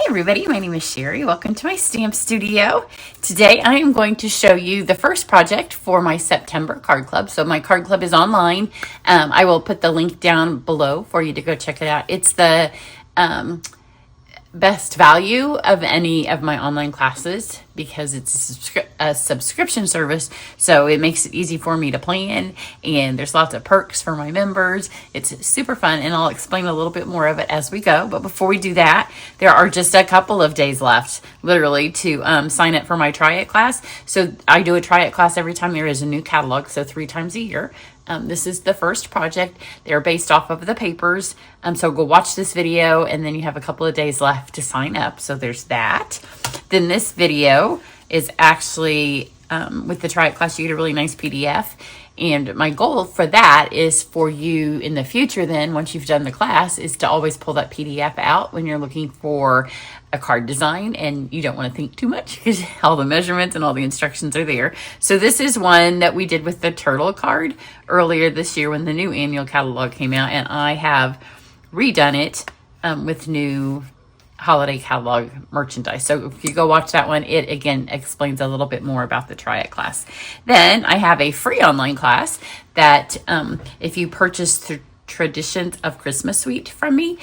everybody, my name is Sherry. Welcome to my stamp studio. Today I am going to show you the first project for my September card club. So my card club is online. I will put the link down below for you to go check it out. It's the best value of any of my online classes because it's a subscription service, so it makes it easy for me to plan, and there's lots of perks for my members. It's super fun, and I'll explain a little bit more of it as we go. But before we do that, there are just a couple of days left, literally, to sign up for my Try It class. So I do a Try It class every time there is a new catalog, so 3 times a year. This is the first project. They're based off of the papers. So go watch this video, and then you have a couple of days left to sign up. So there's that. Then this video is actually, with the Try It class, you get a really nice PDF. And my goal for that is for you in the future then, once you've done the class, is to always pull that PDF out when you're looking for a card design and you don't want to think too much because all the measurements and all the instructions are there. So this is one that we did with the turtle card earlier this year when the new annual catalog came out, and I have redone it with new holiday catalog merchandise. So if you go watch that one, it again explains a little bit more about the Try It class. Then I have a free online class that if you purchase the Traditions of Christmas Suite from me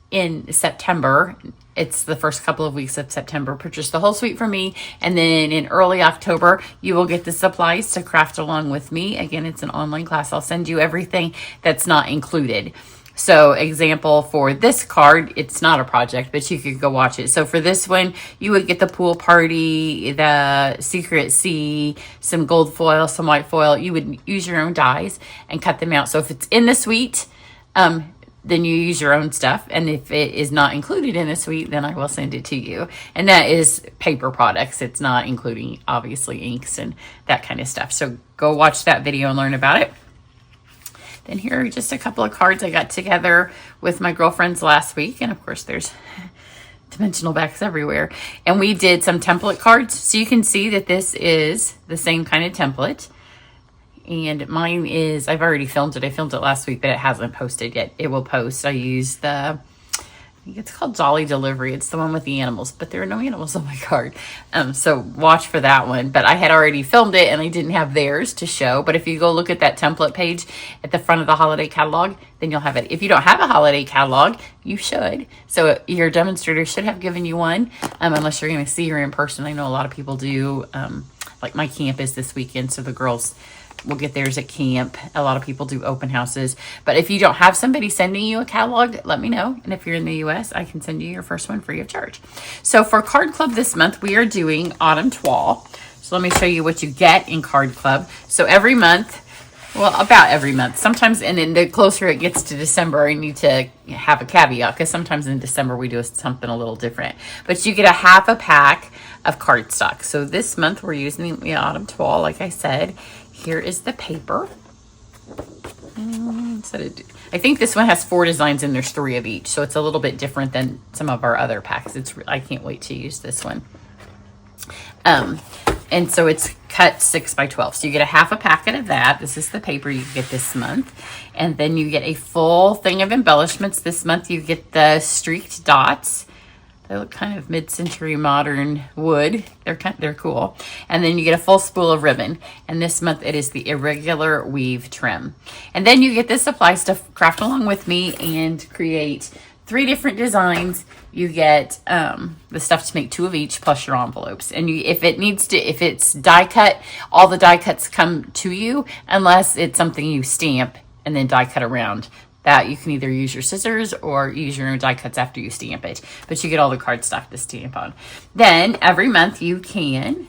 in September, it's the first couple of weeks of September, purchase the whole suite from me, and then in early October you will get the supplies to craft along with me. Again, it's an online class. I'll send you everything that's not included. So example for this card, it's not a project, but you could go watch it. So for this one, you would get the pool party, the secret sea, some gold foil, some white foil. You would use your own dies and cut them out. So if it's in the suite, then you use your own stuff. And if it is not included in the suite, then I will send it to you. And that is paper products. It's not including, obviously, inks and that kind of stuff. So go watch that video and learn about it. Then here are just a couple of cards I got together with my girlfriends last week. And of course, there's dimensional backs everywhere. And we did some template cards. So you can see that this is the same kind of template. And mine is, I've already filmed it. I filmed it last week, but it hasn't posted yet. It will post. I use the, I think it's called Jolly Delivery. It's the one with the animals, but there are no animals on my card. So watch for that one. But I had already filmed it and I didn't have theirs to show. But if you go look at that template page at the front of the holiday catalog, then you'll have it. If you don't have a holiday catalog, you should. So your demonstrator should have given you one, unless you're going to see her in person. I know a lot of people do. Like my camp is this weekend, so the girls will get theirs at camp. A lot of people do open houses. But if you don't have somebody sending you a catalog, let me know. And if you're in the US, I can send you your first one free of charge. So for Card Club this month, we are doing Autumn Toile. So let me show you what you get in Card Club. So every month, well, about every month. Sometimes, and then the closer it gets to December, I need to have a caveat because sometimes in December we do something a little different. But you get a half a pack of cardstock. So this month we're using the Autumn Toile, like I said. Here is the paper. I think this one has 4 designs and there's 3 of each. So it's a little bit different than some of our other packs. I can't wait to use this one. And so it's cut 6 by 12. So you get a half a packet of that. This is the paper you get this month. And then you get a full thing of embellishments. This month you get the streaked dots. They look kind of mid-century modern wood. They're cool. And then you get a full spool of ribbon. And this month it is the irregular weave trim. And then you get the supplies to craft along with me and create 3 different designs. You get the stuff to make 2 of each plus your envelopes. And if it's die cut, all the die cuts come to you unless it's something you stamp and then die cut around. That you can either use your scissors or use your own die cuts after you stamp it. But you get all the cardstock to stamp on. Then every month you can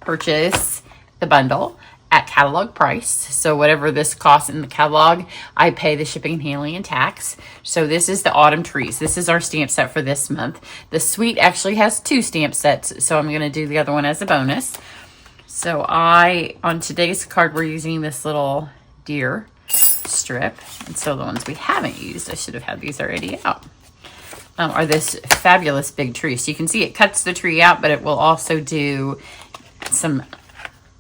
purchase the bundle at catalog price. So whatever this costs in the catalog, I pay the shipping and handling and tax. So this is the Autumn Trees. This is our stamp set for this month. The suite actually has 2 stamp sets, so I'm going to do the other one as a bonus. So on today's card, we're using this little deer strip. And so the ones we haven't used, I should have had these already out, are this fabulous big tree. So you can see it cuts the tree out, but it will also do some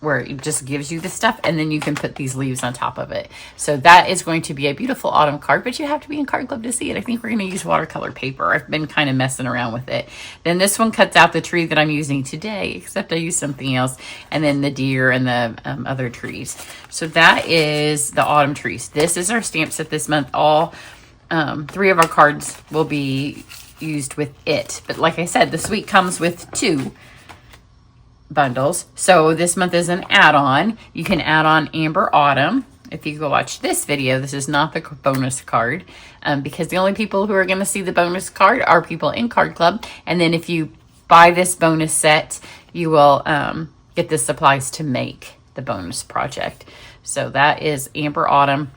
where it just gives you the stuff, and then you can put these leaves on top of it. So that is going to be a beautiful autumn card, but you have to be in Card Club to see it. I think we're going to use watercolor paper. I've been kind of messing around with it. Then this one cuts out the tree that I'm using today, except I used something else, and then the deer and the other trees. So that is the autumn trees. This is our stamp set this month. All 3 of our cards will be used with it. But like I said, the suite comes with 2 bundles. So this month is an add-on. You can add on Amber Autumn. If you go watch this video, this is not the bonus card, because the only people who are going to see the bonus card are people in Card Club. And then if you buy this bonus set, you will get the supplies to make the bonus project. So that is Amber Autumn.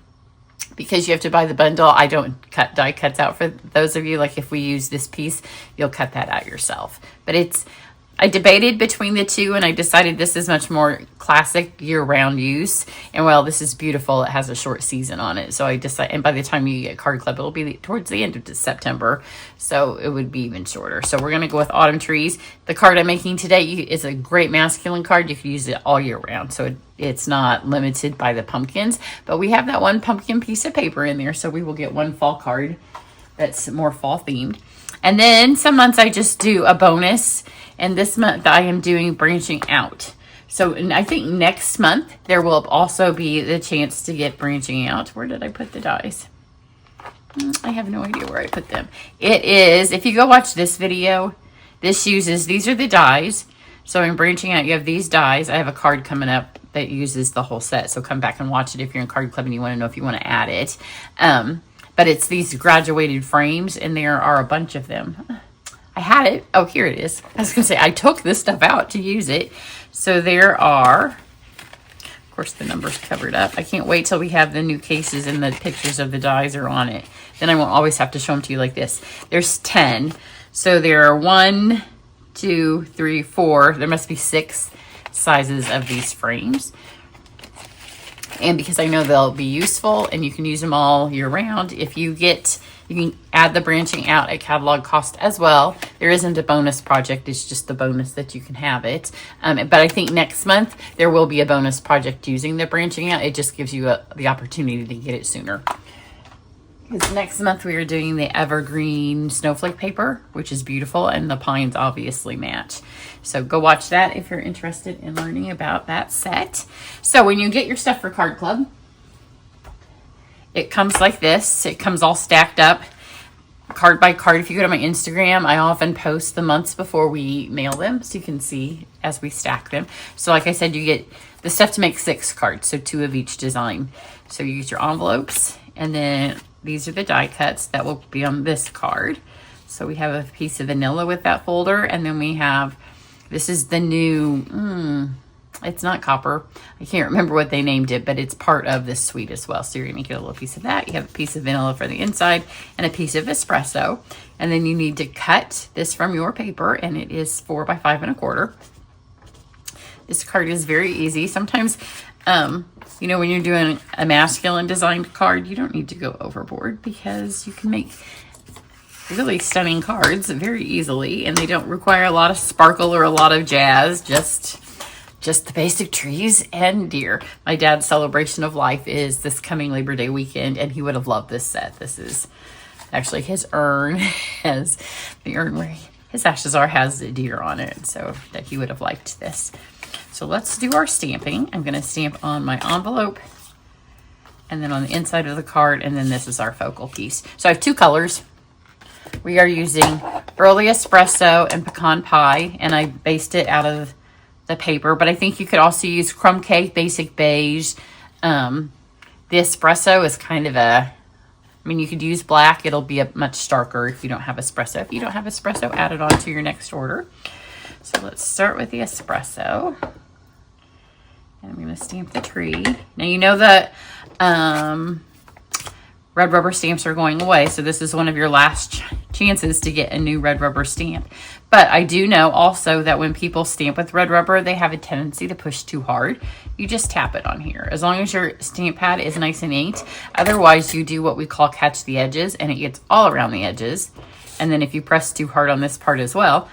Because you have to buy the bundle, I don't cut die cuts out for those of you. Like if we use this piece, you'll cut that out yourself. But I debated between the 2, and I decided this is much more classic year-round use. And well, this is beautiful. It has a short season on it. So I decided, and by the time you get Card Club, it'll be towards the end of September. So it would be even shorter. So we're going to go with Autumn Trees. The card I'm making today is a great masculine card. You can use it all year round. So it's not limited by the pumpkins. But we have that one pumpkin piece of paper in there. So we will get one fall card that's more fall themed. And then some months I just do a bonus. And this month I am doing branching out. So I think next month there will also be the chance to get branching out. Where did I put the dies? I have no idea where I put them. It is, if you go watch this video, these are the dies. So in branching out, you have these dies. I have a card coming up that uses the whole set. So come back and watch it if you're in Card Club and you want to know if you want to add it. But it's these graduated frames, and there are a bunch of them. I had it. Oh, here it is. I was going to say, I took this stuff out to use it. So there are, of course, the number's covered up. I can't wait till we have the new cases and the pictures of the dies are on it. Then I won't always have to show them to you like this. There's 10. So there are 1, 2, 3, 4. There must be 6 sizes of these frames. And because I know they'll be useful and you can use them all year round, you can add the branching out at catalog cost as well. There isn't a bonus project. It's just the bonus that you can have it. But I think next month there will be a bonus project using the branching out. It just gives you the opportunity to get it sooner. Because next month we are doing the evergreen snowflake paper, which is beautiful, and the pines obviously match. So go watch that if you're interested in learning about that set. So when you get your stuff for Card Club, it comes like this. It comes all stacked up, card by card. If you go to my Instagram, I often post the months before we mail them, so you can see as we stack them. So like I said, you get the stuff to make 6 cards, so 2 of each design. So you use your envelopes, and then these are the die cuts that will be on this card. So we have a piece of vanilla with that folder, and then we have, this is the new, it's not copper. I can't remember what they named it, but it's part of this suite as well. So you're gonna get a little piece of that. You have a piece of vanilla for the inside and a piece of espresso. And then you need to cut this from your paper, and it is 4 by 5 1/4. This card is very easy. Sometimes, you know, when you're doing a masculine designed card, you don't need to go overboard because you can make really stunning cards very easily, and they don't require a lot of sparkle or a lot of jazz, just the basic trees and deer. My dad's celebration of life is this coming Labor Day weekend, and he would have loved this set. This is actually his urn, has the urn where his ashes are, has the deer on it, so that he would have liked this. So let's do our stamping. I'm going to stamp on my envelope and then on the inside of the card, and then this is our focal piece. So I have 2 colors. We are using Early Espresso and Pecan Pie, and I based it out of the paper, but I think you could also use Crumb Cake, Basic Beige. The Espresso is kind of I mean, you could use black. It'll be a much starker if you don't have espresso. If you don't have espresso, add it on to your next order. So let's start with the espresso. And I'm going to stamp the tree. Now, you know that red rubber stamps are going away, so this is one of your last chances to get a new red rubber stamp. But I do know also that when people stamp with red rubber, they have a tendency to push too hard. You just tap it on here. As long as your stamp pad is nice and inked. Otherwise, you do what we call catch the edges, and it gets all around the edges. And then if you press too hard on this part as well,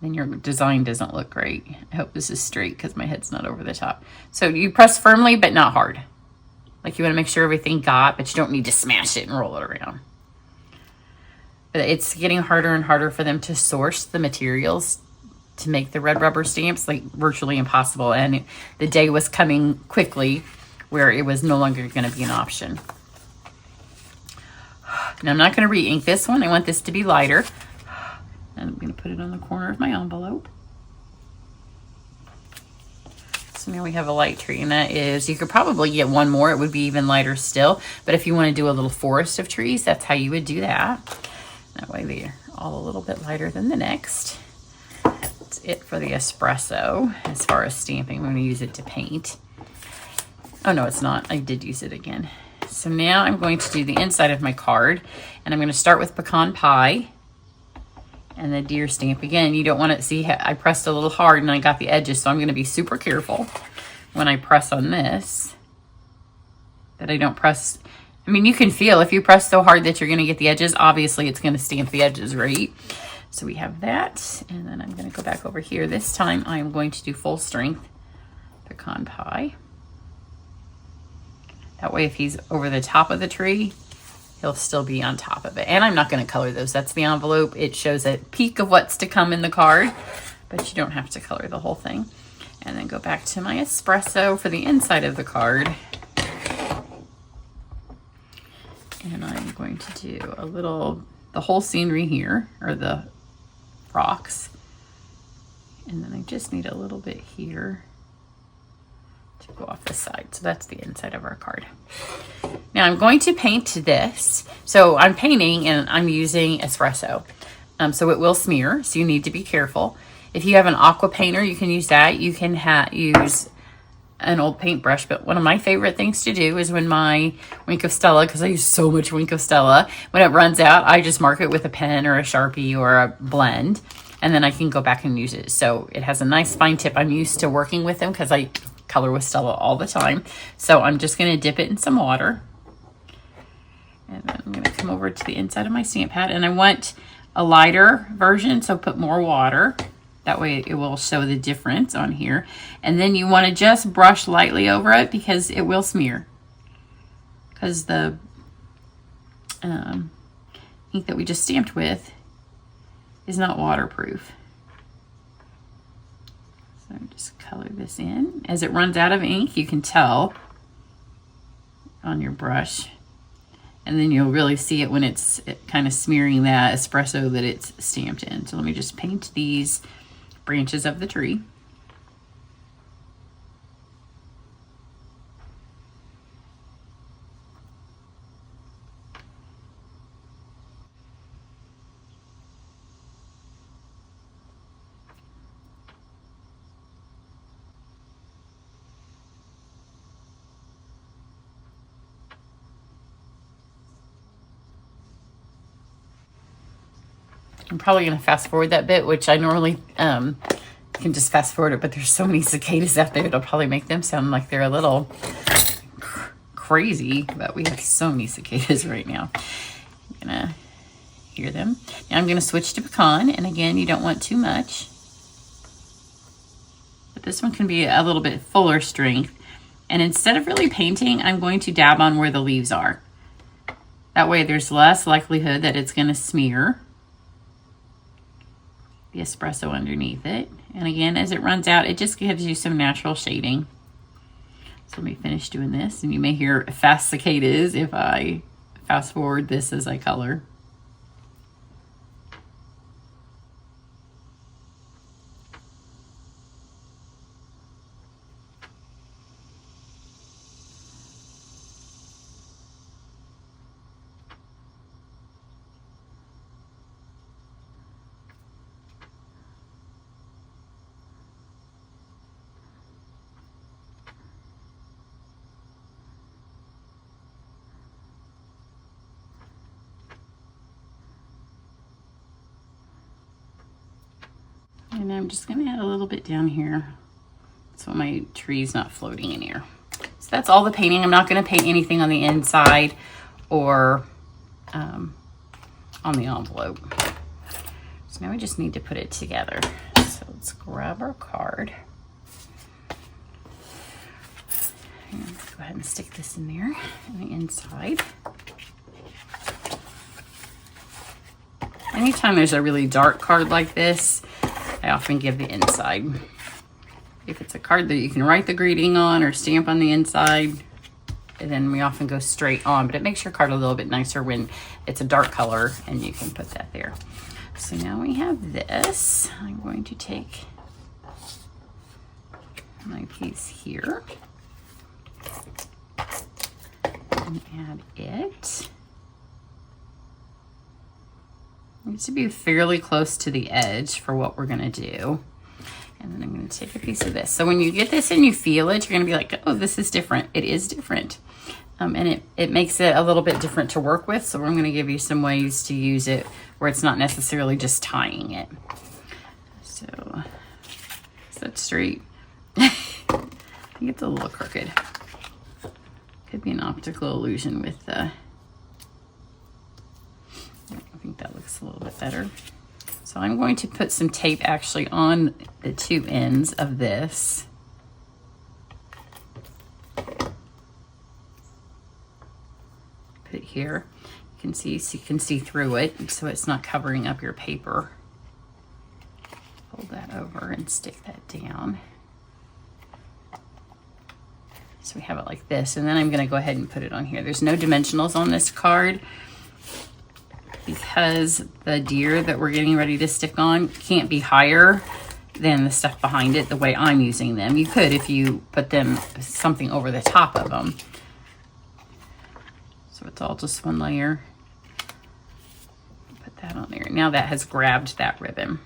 then your design doesn't look great. I hope this is straight because my head's not over the top. So you press firmly, but not hard. Like you want to make sure everything got, but you don't need to smash it and roll it around. But it's getting harder and harder for them to source the materials to make the red rubber stamps, like virtually impossible. And the day was coming quickly where it was no longer going to be an option. Now I'm not going to re-ink this one. I want this to be lighter. And I'm going to put it on the corner of my envelope. So now we have a light tree, and that is, you could probably get one more. It would be even lighter still. But if you want to do a little forest of trees, that's how you would do that. That way they're all a little bit lighter than the next. That's it for the espresso. As far as stamping, I'm going to use it to paint. Oh no, it's not. I did use it again. So now I'm going to do the inside of my card, and I'm going to start with pecan pie and the deer stamp. Again, you don't want to see, I pressed a little hard and I got the edges, so I'm going to be super careful when I press on this that I don't press. I mean, you can feel if you press so hard that you're going to get the edges, obviously it's going to stamp the edges, right? So we have that, and then I'm going to go back over here. This time I am going to do full strength pecan pie. That way if he's over the top of the tree, he'll still be on top of it. And I'm not going to color those. That's the envelope. It shows a peek of what's to come in the card, but you don't have to color the whole thing. And then go back to my espresso for the inside of the card. And I'm going to do a little, the whole scenery here, or the rocks. And then I just need a little bit here to go off the side. So that's the inside of our card. Now I'm going to paint this. So I'm painting and I'm using espresso. So it will smear, so you need to be careful. If you have an aqua painter, you can use that. You can use an old paintbrush, but one of my favorite things to do is when my Wink of Stella, because I use so much Wink of Stella, when it runs out, I just mark it with a pen or a Sharpie or a blend, and then I can go back and use it. So it has a nice fine tip. I'm used to working with them because I color with Stella all the time. So I'm just going to dip it in some water. And then I'm going to come over to the inside of my stamp pad, and I want a lighter version, so put more water. That way it will show the difference on here. And then you want to just brush lightly over it because it will smear. Because the ink that we just stamped with is not waterproof. So just color this in. As it runs out of ink, you can tell on your brush. And then you'll really see it when it's kind of smearing that espresso that it's stamped in. So let me just paint these branches of the tree. I'm probably going to fast forward that bit, which I normally can just fast forward it, but there's so many cicadas out there, it'll probably make them sound like they're a little crazy, but we have so many cicadas right now. I'm going to hear them. Now I'm going to switch to pecan, and again, you don't want too much. But this one can be a little bit fuller strength. And instead of really painting, I'm going to dab on where the leaves are. That way there's less likelihood that it's going to smear the espresso underneath it. And again, as it runs out, it just gives you some natural shading. So let me finish doing this, and you may hear fast cicadas if I fast forward this as I color. And I'm just going to add a little bit down here so my tree's not floating in here. So that's all the painting. I'm not going to paint anything on the inside or on the envelope. So now we just need to put it together. So let's grab our card. And let's go ahead and stick this in there on the inside. Anytime there's a really dark card like this, I often give the inside. If it's a card that you can write the greeting on or stamp on the inside, and then we often go straight on, but it makes your card a little bit nicer when it's a dark color and you can put that there. So now we have this. I'm going to take my piece here and add it. It needs to be fairly close to the edge for what we're gonna do. And then I'm gonna take a piece of this. So when you get this and you feel it, you're gonna be like, oh, this is different. It is different. And it makes it a little bit different to work with. So I'm gonna give you some ways to use it where it's not necessarily just tying it. So, is that straight? I think it's a little crooked. Could be an optical illusion with the, I think that looks a little bit better. So I'm going to put some tape actually on the two ends of this. Put it here. You can see, so you can see through it, so it's not covering up your paper. Fold that over and stick that down. So we have it like this, and then I'm gonna go ahead and put it on here. There's no dimensionals on this card because the deer that we're getting ready to stick on can't be higher than the stuff behind it the way I'm using them. You could if you put them something over the top of them. So it's all just one layer. Put that on there. Now that has grabbed that ribbon.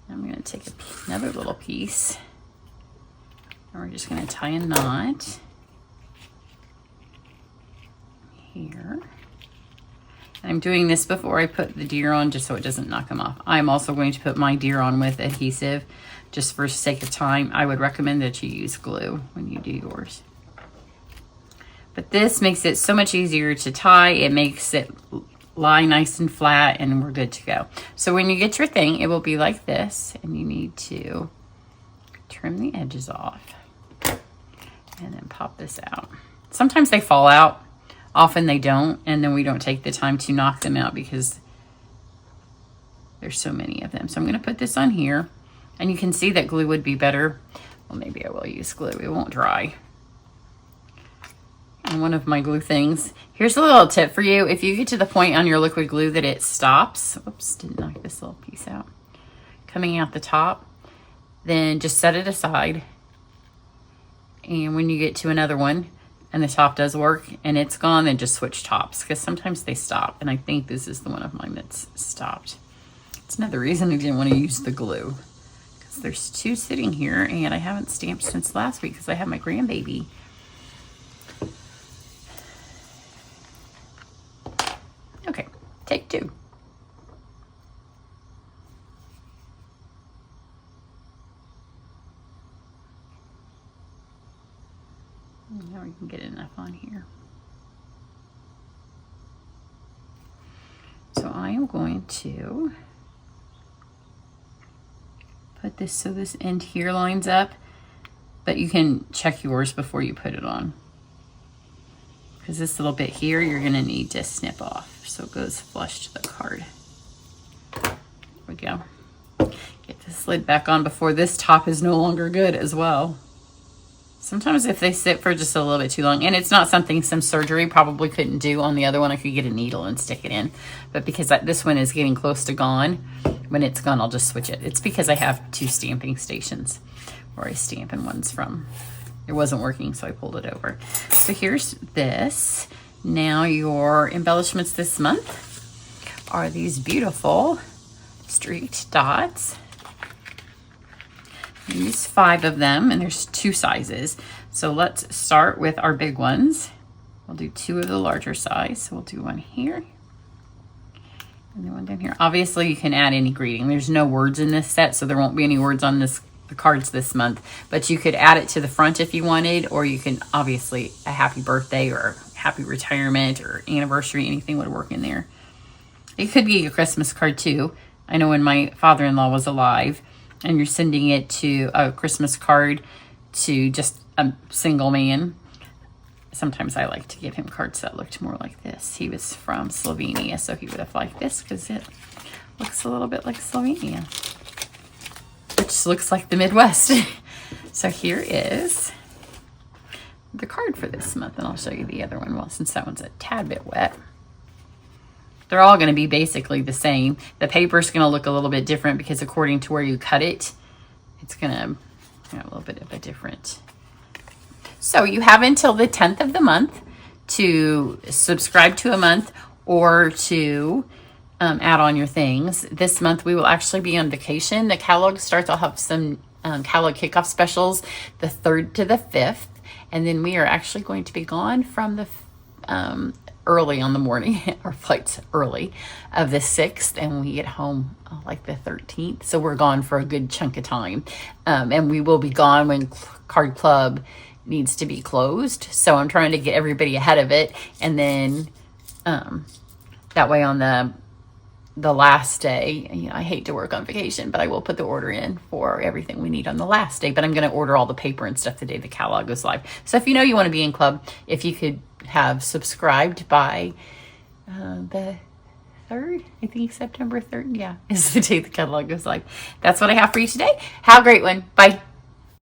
Now I'm gonna take another little piece. And we're just gonna tie a knot here. And I'm doing this before I put the deer on just so it doesn't knock them off. I'm also going to put my deer on with adhesive just for sake of time. I would recommend that you use glue when you do yours. But this makes it so much easier to tie. It makes it lie nice and flat and we're good to go. So when you get your thing, it will be like this and you need to trim the edges off. And then pop this out. Sometimes they fall out, often they don't, and then we don't take the time to knock them out because there's so many of them. So I'm gonna put this on here, and you can see that glue would be better. Well, maybe I will use glue, it won't dry. And one of my glue things, here's a little tip for you. If you get to the point on your liquid glue that it stops, oops, didn't knock this little piece out, coming out the top, then just set it aside. And when you get to another one and the top does work and it's gone, then just switch tops because sometimes they stop. And I think this is the one of mine that's stopped. It's another reason I didn't want to use the glue because there's two sitting here and I haven't stamped since last week because I had my grandbaby. Okay, take two. Now we can get enough on here. So I am going to put this so this end here lines up, but you can check yours before you put it on. Because this little bit here, you're gonna need to snip off so it goes flush to the card. There we go. Get this lid back on before this top is no longer good as well. Sometimes if they sit for just a little bit too long, and it's not something some surgery probably couldn't do on the other one, I could get a needle and stick it in. But because this one is getting close to gone, when it's gone, I'll just switch it. It's because I have two stamping stations where I stamp and one's from. It wasn't working, so I pulled it over. So here's this. Now your embellishments this month are these beautiful streaked dots. I use 5 of them, and there's 2 sizes. So let's start with our big ones. We'll do 2 of the larger size. So we'll do one here and then one down here. Obviously, you can add any greeting. There's no words in this set, so there won't be any words on the cards this month. But you could add it to the front if you wanted, or you can, obviously, a happy birthday or happy retirement or anniversary, anything would work in there. It could be a Christmas card too. I know when my father-in-law was alive and you're sending it to a Christmas card to just a single man, sometimes I like to give him cards that looked more like this. He was from Slovenia, so he would have liked this because it looks a little bit like Slovenia, which looks like the Midwest. So here is the card for this month, and I'll show you the other one, well, since that one's a tad bit wet. They're all going to be basically the same. The paper's going to look a little bit different because according to where you cut it, it's going to have a little bit of a different. So you have until the 10th of the month to subscribe to a month or to add on your things. This month we will actually be on vacation. The catalog starts, I'll have some catalog kickoff specials the 3rd to the 5th. And then we are actually going to be gone from the early on the morning, our flight's early, of the 6th, and we get home like the 13th. So we're gone for a good chunk of time. And we will be gone when Card Club needs to be closed. So I'm trying to get everybody ahead of it. And then that way on the last day, you know, I hate to work on vacation, but I will put the order in for everything we need on the last day. But I'm going to order all the paper and stuff the day the catalog goes live. So if you know you want to be in club, if you could have subscribed by the 3rd, I think September 3rd, yeah, is the day the catalog goes live. That's what I have for you today. Have a great one. Bye.